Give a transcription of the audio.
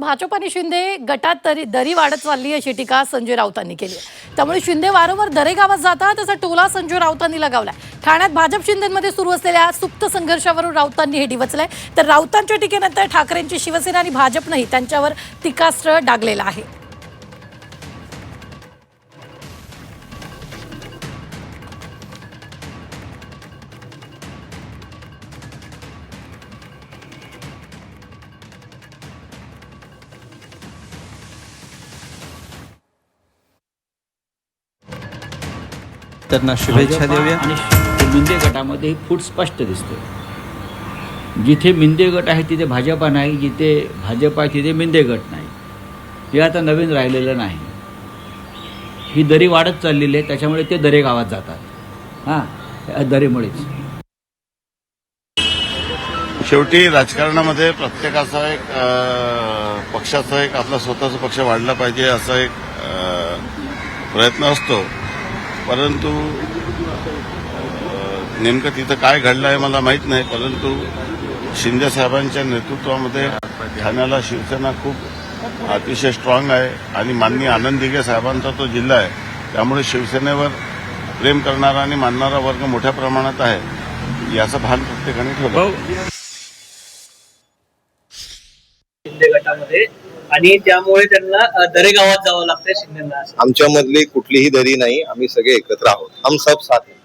भाजप आणि शिंदे गटात दरी वाढत चालली अशी टीका संजय राऊतांनी केली आहे। त्यामुळे शिंदे वारंवार दरेगावात जातात त्याचा टोला संजय राऊतांनी लगावलाय। ठाण्यात भाजप शिंदेमध्ये सुरू असलेल्या सुप्त संघर्षावरून राऊतांनी हे डिवचलंय। तर राऊतांच्या टीकेनंतर ठाकरेंची शिवसेना आणि भाजपनंही त्यांच्यावर टीकास्त्र डागलेलं आहे। त्यांना शुभेच्छा देऊया। आणि मिंदे गटामध्ये फूट स्पष्ट दिसतं। जिथे मिंदे गट आहे तिथे भाजपा नाही, जिथे भाजप आहे तिथे मिंदे गट नाही। हे आता नवीन राहिलेलं नाही। ही दरी वाढत चाललेली आहे, त्याच्यामुळे ते दरे गावात जातात। हां, दरीमुळेच शेवटी राजकारणामध्ये प्रत्येकाचा एक पक्षाचा एक आपला स्वतःचा पक्ष वाढला पाहिजे असा एक प्रयत्न असतो। परंतु नेमकं तिथं काय घडलं आहे मला माहीत नाही, परंतु शिंदे साहेबांच्या नेतृत्वामध्ये ठाण्याला शिवसेना खूप अतिशय स्ट्रॉंग आहे आणि माननीय आनंद दिघे साहेबांचा तो जिल्हा आहे, त्यामुळे शिवसेनेवर प्रेम करणारा आणि मानणारा वर्ग मोठ्या प्रमाणात आहे, याचं भान प्रत्येकाने ठेवलं। शिंदे गटामध्ये आणि त्यामुळे त्यांना दरेगावात जावं लागतंय शिंदेना। आमच्यामधली कुठलीही दरी नाही, आम्ही सगळे एकत्र आहोत, हम सब साथ हैं।